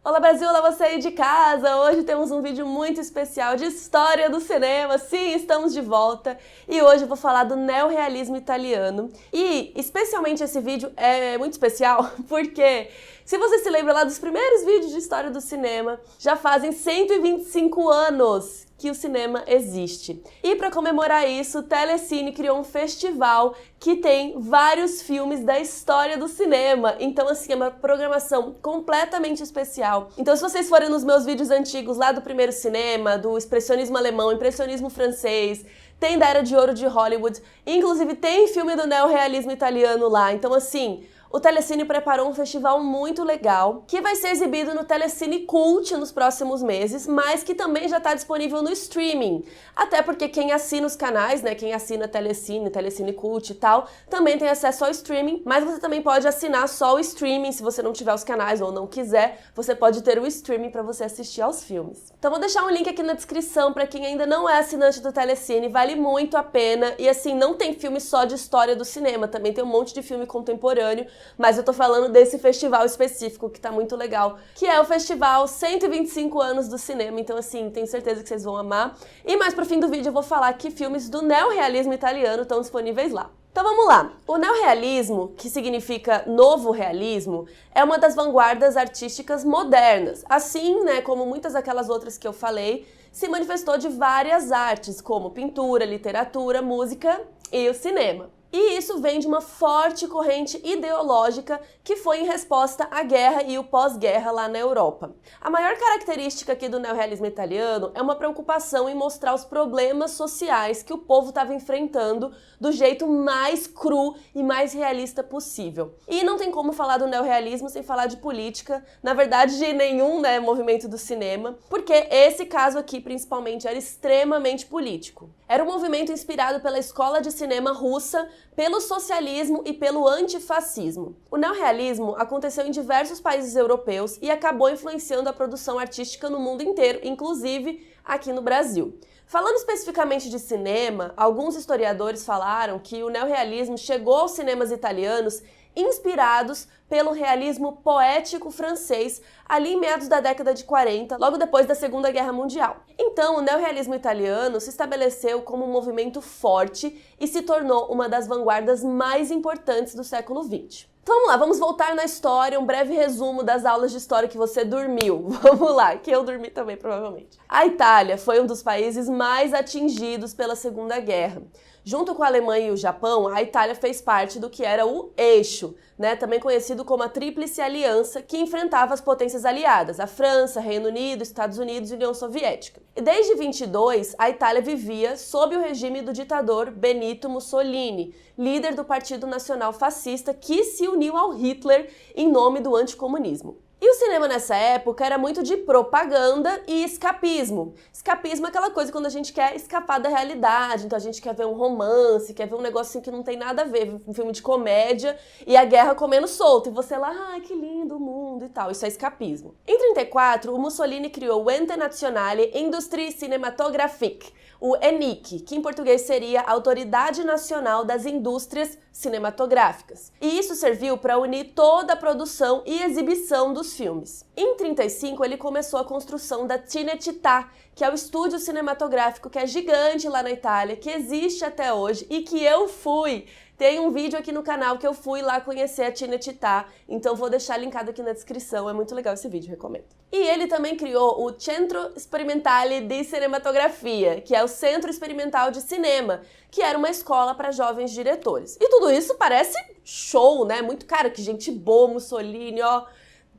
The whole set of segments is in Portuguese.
Olá Brasil, olá você aí de casa! Hoje temos um vídeo muito especial de história do cinema. Sim, estamos de volta e hoje eu vou falar do neorrealismo italiano. E especialmente esse vídeo é muito especial porque, se você se lembra lá dos primeiros vídeos de história do cinema, já fazem 125 anos que o cinema existe. E para comemorar isso, o Telecine criou um festival que tem vários filmes da história do cinema. Então, assim, é uma programação completamente especial. Então, se vocês forem nos meus vídeos antigos lá do primeiro cinema, do expressionismo alemão, impressionismo francês, tem da Era de Ouro de Hollywood, inclusive tem filme do neorrealismo italiano lá. Então, assim, o Telecine preparou um festival muito legal, que vai ser exibido no Telecine Cult nos próximos meses, mas que também já está disponível no streaming. Até porque quem assina os canais, né, quem assina Telecine, Telecine Cult e tal, também tem acesso ao streaming, mas você também pode assinar só o streaming, se você não tiver os canais ou não quiser, você pode ter o streaming para você assistir aos filmes. Então vou deixar um link aqui na descrição para quem ainda não é assinante do Telecine, vale muito a pena, e assim, não tem filme só de história do cinema, também tem um monte de filme contemporâneo, mas eu tô falando desse festival específico que tá muito legal, que é o festival 125 anos do cinema. Então assim, tenho certeza que vocês vão amar. E mais pro fim do vídeo eu vou falar que filmes do neorrealismo italiano estão disponíveis lá. Então vamos lá. O neorrealismo, que significa novo realismo, é uma das vanguardas artísticas modernas. Assim, né, como muitas daquelas outras que eu falei, se manifestou de várias artes, como pintura, literatura, música e o cinema. E isso vem de uma forte corrente ideológica que foi em resposta à guerra e o pós-guerra lá na Europa. A maior característica aqui do neorrealismo italiano é uma preocupação em mostrar os problemas sociais que o povo estava enfrentando do jeito mais cru e mais realista possível. E não tem como falar do neorrealismo sem falar de política, na verdade de nenhum, né, movimento do cinema, porque esse caso aqui principalmente era extremamente político. Era um movimento inspirado pela escola de cinema russa, pelo socialismo e pelo antifascismo. O neorrealismo aconteceu em diversos países europeus e acabou influenciando a produção artística no mundo inteiro, inclusive aqui no Brasil. Falando especificamente de cinema, alguns historiadores falaram que o neorrealismo chegou aos cinemas italianos inspirados pelo realismo poético francês ali em meados da década de 40, logo depois da Segunda Guerra Mundial. Então, o neorrealismo italiano se estabeleceu como um movimento forte e se tornou uma das vanguardas mais importantes do século XX. Então vamos lá, vamos voltar na história, um breve resumo das aulas de história que você dormiu. Vamos lá, que eu dormi também, provavelmente. A Itália foi um dos países mais atingidos pela Segunda Guerra. Junto com a Alemanha e o Japão, a Itália fez parte do que era o Eixo, né, também conhecido como a Tríplice Aliança, que enfrentava as potências aliadas, a França, Reino Unido, Estados Unidos e União Soviética. E desde 22, a Itália vivia sob o regime do ditador Benito Mussolini, líder do Partido Nacional Fascista, que se uniu ao Hitler em nome do anticomunismo. E o cinema nessa época era muito de propaganda e escapismo. Escapismo é aquela coisa quando a gente quer escapar da realidade, então a gente quer ver um romance, quer ver um negocinho que não tem nada a ver, um filme de comédia e a guerra comendo solto, e você lá, ai, que lindo o mundo e tal, isso é escapismo. Em 34, o Mussolini criou o Ente Nazionale Industrie Cinematographique, o ENIC, que em português seria a Autoridade Nacional das Indústrias Cinematográficas. E isso serviu para unir toda a produção e exibição dos filmes. Em 35, ele começou a construção da Cinecittà, que é o estúdio cinematográfico que é gigante lá na Itália, que existe até hoje e que eu fui. Tem um vídeo aqui no canal que eu fui lá conhecer a Cinecittà, então vou deixar linkado aqui na descrição, é muito legal esse vídeo, recomendo. E ele também criou o Centro Sperimentale di Cinematografia, que é o Centro Experimental de Cinema, que era uma escola para jovens diretores. E tudo isso parece show, né? Muito cara, que gente boa, Mussolini, ó,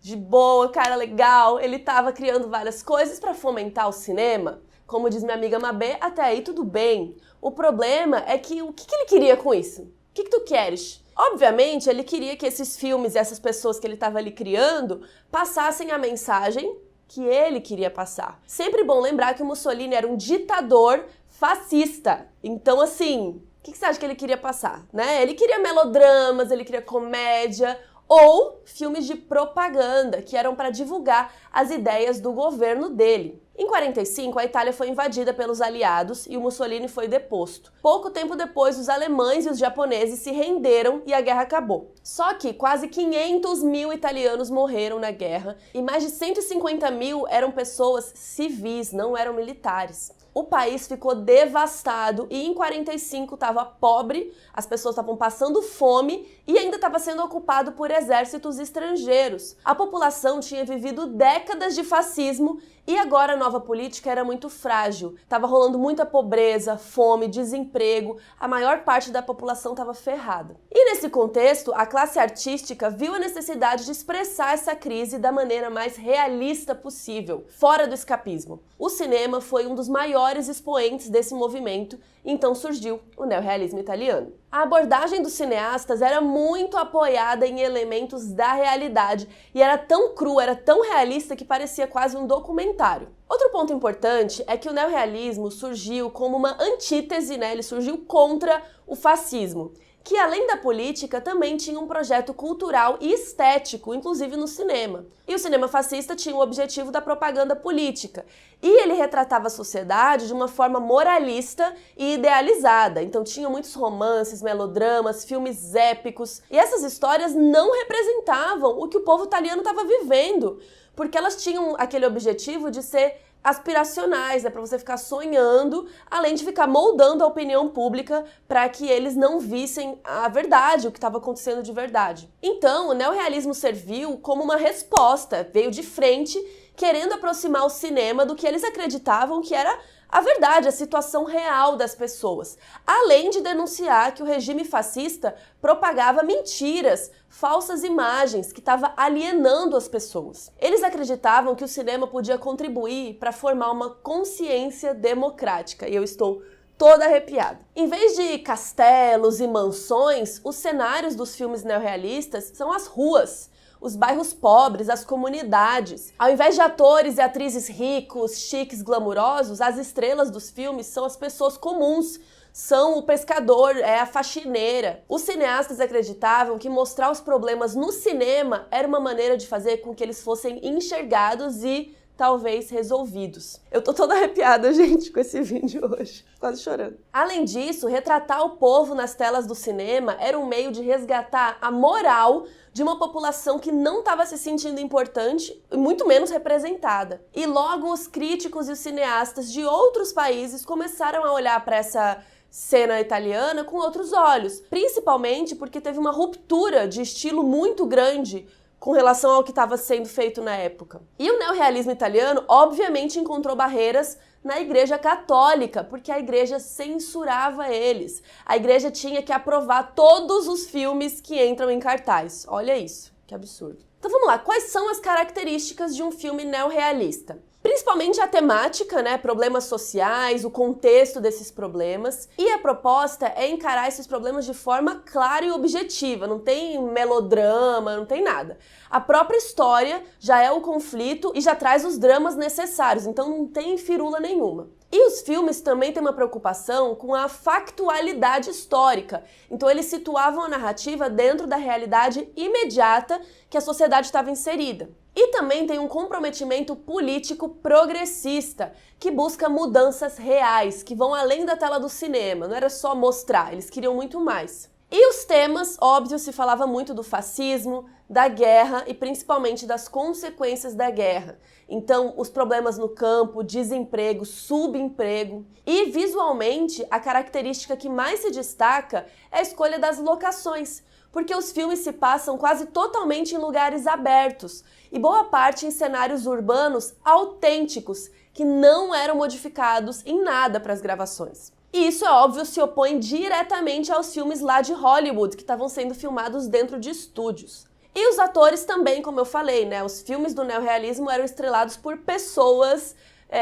de boa, cara legal. Ele tava criando várias coisas para fomentar o cinema. Como diz minha amiga Mabê, até aí tudo bem. O problema é que o que ele queria com isso? O que tu queres? Obviamente, ele queria que esses filmes e essas pessoas que ele estava ali criando passassem a mensagem que ele queria passar. Sempre bom lembrar que o Mussolini era um ditador fascista. Então, assim, o que você acha que ele queria passar, né? Ele queria melodramas, ele queria comédia. ou filmes de propaganda, que eram para divulgar as ideias do governo dele. Em 45, a Itália foi invadida pelos aliados e o Mussolini foi deposto. Pouco tempo depois, os alemães e os japoneses se renderam e a guerra acabou. Só que quase 500 mil italianos morreram na guerra e mais de 150 mil eram pessoas civis, não eram militares. O país ficou devastado e em 45 estava pobre, as pessoas estavam passando fome e ainda estava sendo ocupado por exércitos estrangeiros. A população tinha vivido décadas de fascismo e agora a nova política era muito frágil. Estava rolando muita pobreza, fome, desemprego, a maior parte da população estava ferrada. E nesse contexto, a classe artística viu a necessidade de expressar essa crise da maneira mais realista possível, fora do escapismo. O cinema foi um dos maiores expoentes desse movimento, então surgiu o neorrealismo italiano. A abordagem dos cineastas era muito apoiada em elementos da realidade e era tão crua, era tão realista que parecia quase um documentário. Outro ponto importante é que o neorrealismo surgiu como uma antítese, né? Ele surgiu contra o fascismo, que além da política também tinha um projeto cultural e estético, inclusive no cinema. E o cinema fascista tinha o objetivo da propaganda política. E ele retratava a sociedade de uma forma moralista e idealizada. Então tinha muitos romances, melodramas, filmes épicos. E essas histórias não representavam o que o povo italiano estava vivendo, porque elas tinham aquele objetivo de ser aspiracionais, né, para você ficar sonhando, além de ficar moldando a opinião pública para que eles não vissem a verdade, o que estava acontecendo de verdade. Então, o neorrealismo serviu como uma resposta, veio de frente, querendo aproximar o cinema do que eles acreditavam que era a verdade, a situação real das pessoas, além de denunciar que o regime fascista propagava mentiras, falsas imagens, que estava alienando as pessoas. Eles acreditavam que o cinema podia contribuir para formar uma consciência democrática, e eu estou toda arrepiada. Em vez de castelos e mansões, os cenários dos filmes neorrealistas são as ruas, os bairros pobres, as comunidades. Ao invés de atores e atrizes ricos, chiques, glamurosos, as estrelas dos filmes são as pessoas comuns, são o pescador, é a faxineira. Os cineastas acreditavam que mostrar os problemas no cinema era uma maneira de fazer com que eles fossem enxergados e talvez resolvidos. Eu tô toda arrepiada, gente, com esse vídeo hoje. Quase chorando. Além disso, retratar o povo nas telas do cinema era um meio de resgatar a moral de uma população que não estava se sentindo importante e muito menos representada. E logo os críticos e os cineastas de outros países começaram a olhar para essa cena italiana com outros olhos, principalmente porque teve uma ruptura de estilo muito grande com relação ao que estava sendo feito na época. E o neorrealismo italiano, obviamente, encontrou barreiras na Igreja Católica, porque a Igreja censurava eles. A Igreja tinha que aprovar todos os filmes que entram em cartaz. Olha isso, que absurdo. Então vamos lá, quais são as características de um filme neorrealista? Principalmente a temática, né, problemas sociais, o contexto desses problemas. E a proposta é encarar esses problemas de forma clara e objetiva, não tem melodrama, não tem nada. A própria história já é o conflito e já traz os dramas necessários, então não tem firula nenhuma. E os filmes também têm uma preocupação com a factualidade histórica. Então eles situavam a narrativa dentro da realidade imediata que a sociedade estava inserida. E também tem um comprometimento político progressista, que busca mudanças reais, que vão além da tela do cinema. Não era só mostrar, eles queriam muito mais. E os temas, óbvio, se falava muito do fascismo, da guerra e principalmente das consequências da guerra. Então, os problemas no campo, desemprego, subemprego. E visualmente, a característica que mais se destaca é a escolha das locações, porque os filmes se passam quase totalmente em lugares abertos e boa parte em cenários urbanos autênticos, que não eram modificados em nada para as gravações. E isso, é óbvio, se opõe diretamente aos filmes lá de Hollywood, que estavam sendo filmados dentro de estúdios. E os atores também, como eu falei, né? Os filmes do neorrealismo eram estrelados por pessoas,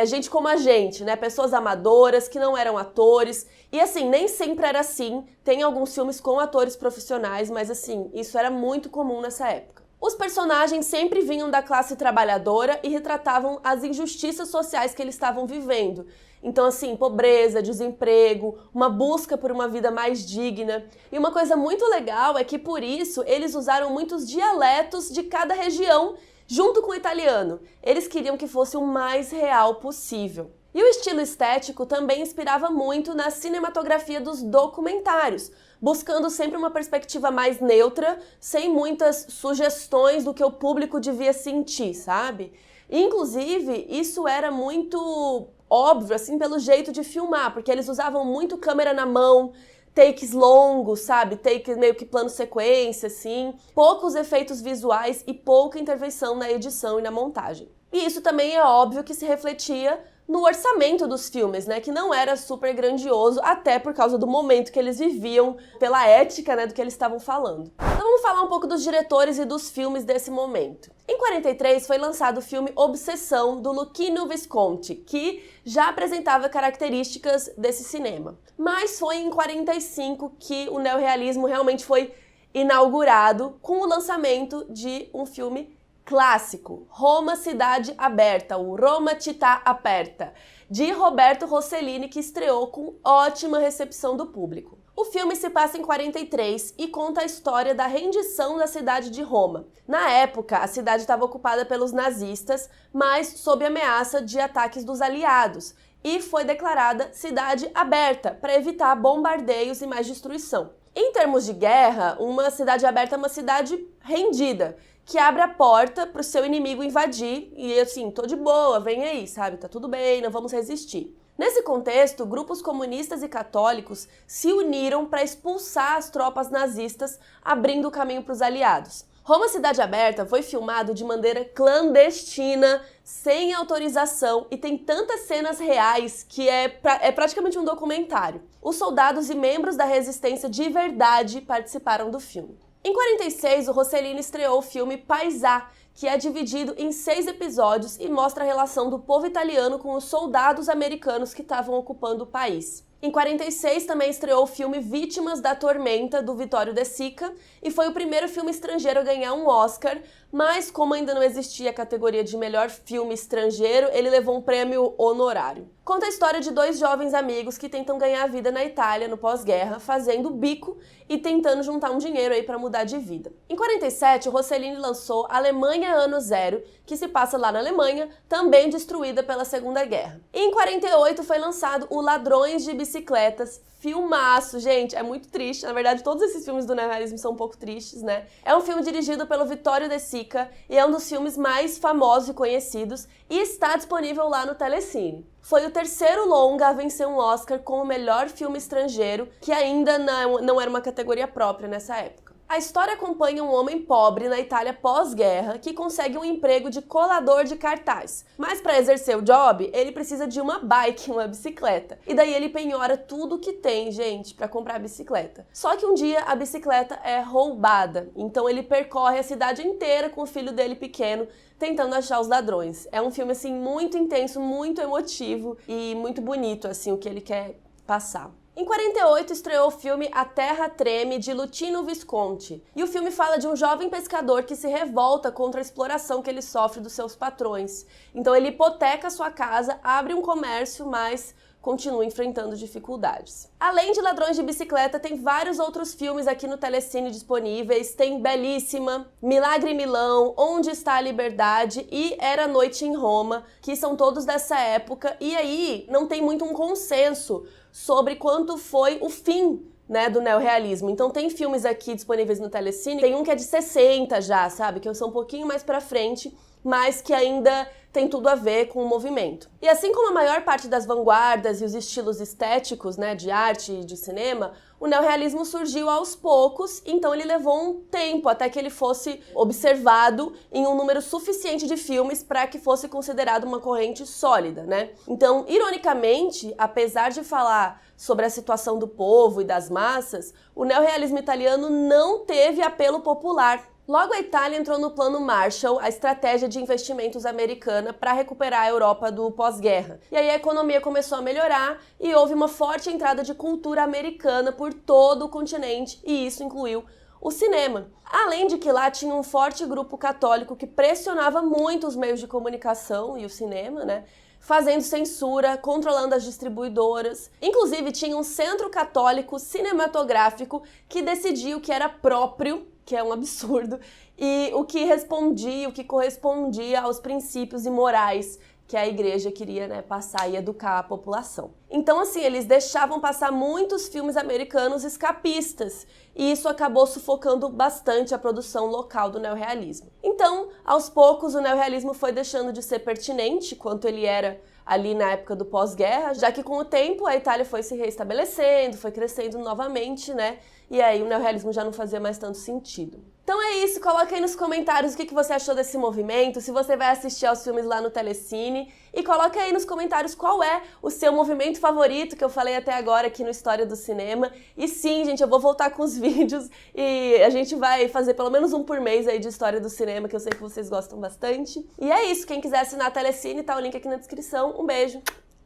gente como a gente, né? Pessoas amadoras, que não eram atores. E assim, nem sempre era assim. Tem alguns filmes com atores profissionais, mas assim, isso era muito comum nessa época. Os personagens sempre vinham da classe trabalhadora e retratavam as injustiças sociais que eles estavam vivendo. Então, assim, pobreza, desemprego, uma busca por uma vida mais digna. E uma coisa muito legal é que, por isso, eles usaram muitos dialetos de cada região junto com o italiano. Eles queriam que fosse o mais real possível. E o estilo estético também inspirava muito na cinematografia dos documentários, buscando sempre uma perspectiva mais neutra, sem muitas sugestões do que o público devia sentir, sabe? Inclusive, isso era muito óbvio, assim, pelo jeito de filmar, porque eles usavam muito câmera na mão, takes longos, sabe? Takes meio que plano sequência, assim. Poucos efeitos visuais e pouca intervenção na edição e na montagem. E isso também é óbvio que se refletia no orçamento dos filmes, né, que não era super grandioso, até por causa do momento que eles viviam, pela ética, né, do que eles estavam falando. Então vamos falar um pouco dos diretores e dos filmes desse momento. Em 43 foi lançado o filme Obsessão, do Luchino Visconti, que já apresentava características desse cinema. Mas foi em 45 que o neorrealismo realmente foi inaugurado, com o lançamento de um filme clássico, Roma Cidade Aberta, o Roma Città Aperta, de Roberto Rossellini, que estreou com ótima recepção do público. O filme se passa em 43 e conta a história da rendição da cidade de Roma. Na época, a cidade estava ocupada pelos nazistas, mas sob ameaça de ataques dos aliados, e foi declarada cidade aberta para evitar bombardeios e mais destruição. Em termos de guerra, uma cidade aberta é uma cidade rendida, que abre a porta para o seu inimigo invadir e assim, tô de boa, vem aí, sabe? Tá tudo bem, não vamos resistir. Nesse contexto, grupos comunistas e católicos se uniram para expulsar as tropas nazistas, abrindo o caminho para os aliados. Roma Cidade Aberta foi filmado de maneira clandestina, sem autorização, e tem tantas cenas reais que é praticamente um documentário. Os soldados e membros da resistência de verdade participaram do filme. Em 46, o Rossellini estreou o filme Paesà, que é dividido em 6 episódios e mostra a relação do povo italiano com os soldados americanos que estavam ocupando o país. Em 46 também estreou o filme Vítimas da Tormenta, do Vittorio De Sica, e foi o primeiro filme estrangeiro a ganhar um Oscar, mas como ainda não existia a categoria de melhor filme estrangeiro, ele levou um prêmio honorário. Conta a história de 2 jovens amigos que tentam ganhar a vida na Itália no pós-guerra, fazendo bico e tentando juntar um dinheiro aí para mudar de vida. Em 47, o Rossellini lançou Alemanha Ano Zero, que se passa lá na Alemanha, também destruída pela Segunda Guerra. E em 48 foi lançado o Ladrões de Bicicletas, filmaço, gente, é muito triste. Na verdade, todos esses filmes do neorrealismo são um pouco tristes, né? É um filme dirigido pelo Vittorio De Sica e é um dos filmes mais famosos e conhecidos e está disponível lá no Telecine. Foi o terceiro longa a vencer um Oscar como melhor filme estrangeiro, que ainda não era uma categoria própria nessa época. A história acompanha um homem pobre na Itália pós-guerra que consegue um emprego de colador de cartaz. Mas para exercer o job, ele precisa de uma bike, uma bicicleta. E daí ele penhora tudo que tem, gente, para comprar a bicicleta. Só que um dia a bicicleta é roubada, então ele percorre a cidade inteira com o filho dele pequeno, tentando achar os ladrões. É um filme, assim, muito intenso, muito emotivo e muito bonito, assim, o que ele quer passar. Em 48 estreou o filme A Terra Treme, de Luchino Visconti. E o filme fala de um jovem pescador que se revolta contra a exploração que ele sofre dos seus patrões. Então ele hipoteca sua casa, abre um comércio, mas continua enfrentando dificuldades. Além de Ladrões de Bicicleta, tem vários outros filmes aqui no Telecine disponíveis. Tem Belíssima, Milagre em Milão, Onde Está a Liberdade e Era Noite em Roma, que são todos dessa época. E aí não tem muito um consenso sobre quanto foi o fim, né, do neorrealismo. Então tem filmes aqui disponíveis no Telecine, tem um que é de 60 já, sabe, que são um pouquinho mais pra frente, mas que ainda tem tudo a ver com o movimento. E assim como a maior parte das vanguardas e os estilos estéticos, né, de arte e de cinema, o neorrealismo surgiu aos poucos, então ele levou um tempo até que ele fosse observado em um número suficiente de filmes para que fosse considerado uma corrente sólida, né? Então, ironicamente, apesar de falar sobre a situação do povo e das massas, o neorrealismo italiano não teve apelo popular. Logo, a Itália entrou no Plano Marshall, a estratégia de investimentos americana para recuperar a Europa do pós-guerra. E aí a economia começou a melhorar e houve uma forte entrada de cultura americana por todo o continente, e isso incluiu o cinema. Além de que lá tinha um forte grupo católico que pressionava muito os meios de comunicação e o cinema, né? Fazendo censura, controlando as distribuidoras. Inclusive, tinha um centro católico cinematográfico que decidia o que era próprio, que é um absurdo, e o que respondia, o que correspondia aos princípios e morais que a igreja queria, né, passar e educar a população. Então, assim, eles deixavam passar muitos filmes americanos escapistas, e isso acabou sufocando bastante a produção local do neorrealismo. Então, aos poucos, o neorrealismo foi deixando de ser pertinente, quanto ele era ali na época do pós-guerra, já que com o tempo a Itália foi se reestabelecendo, foi crescendo novamente, né? E aí o neorrealismo já não fazia mais tanto sentido. Então é isso, coloca aí nos comentários o que você achou desse movimento, se você vai assistir aos filmes lá no Telecine, e coloca aí nos comentários qual é o seu movimento favorito que eu falei até agora aqui no História do Cinema. E sim, gente, eu vou voltar com os vídeos e a gente vai fazer pelo menos um por mês aí de História do Cinema, que eu sei que vocês gostam bastante. E é isso, quem quiser assinar a Telecine, tá o link aqui na descrição. Um beijo,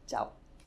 tchau!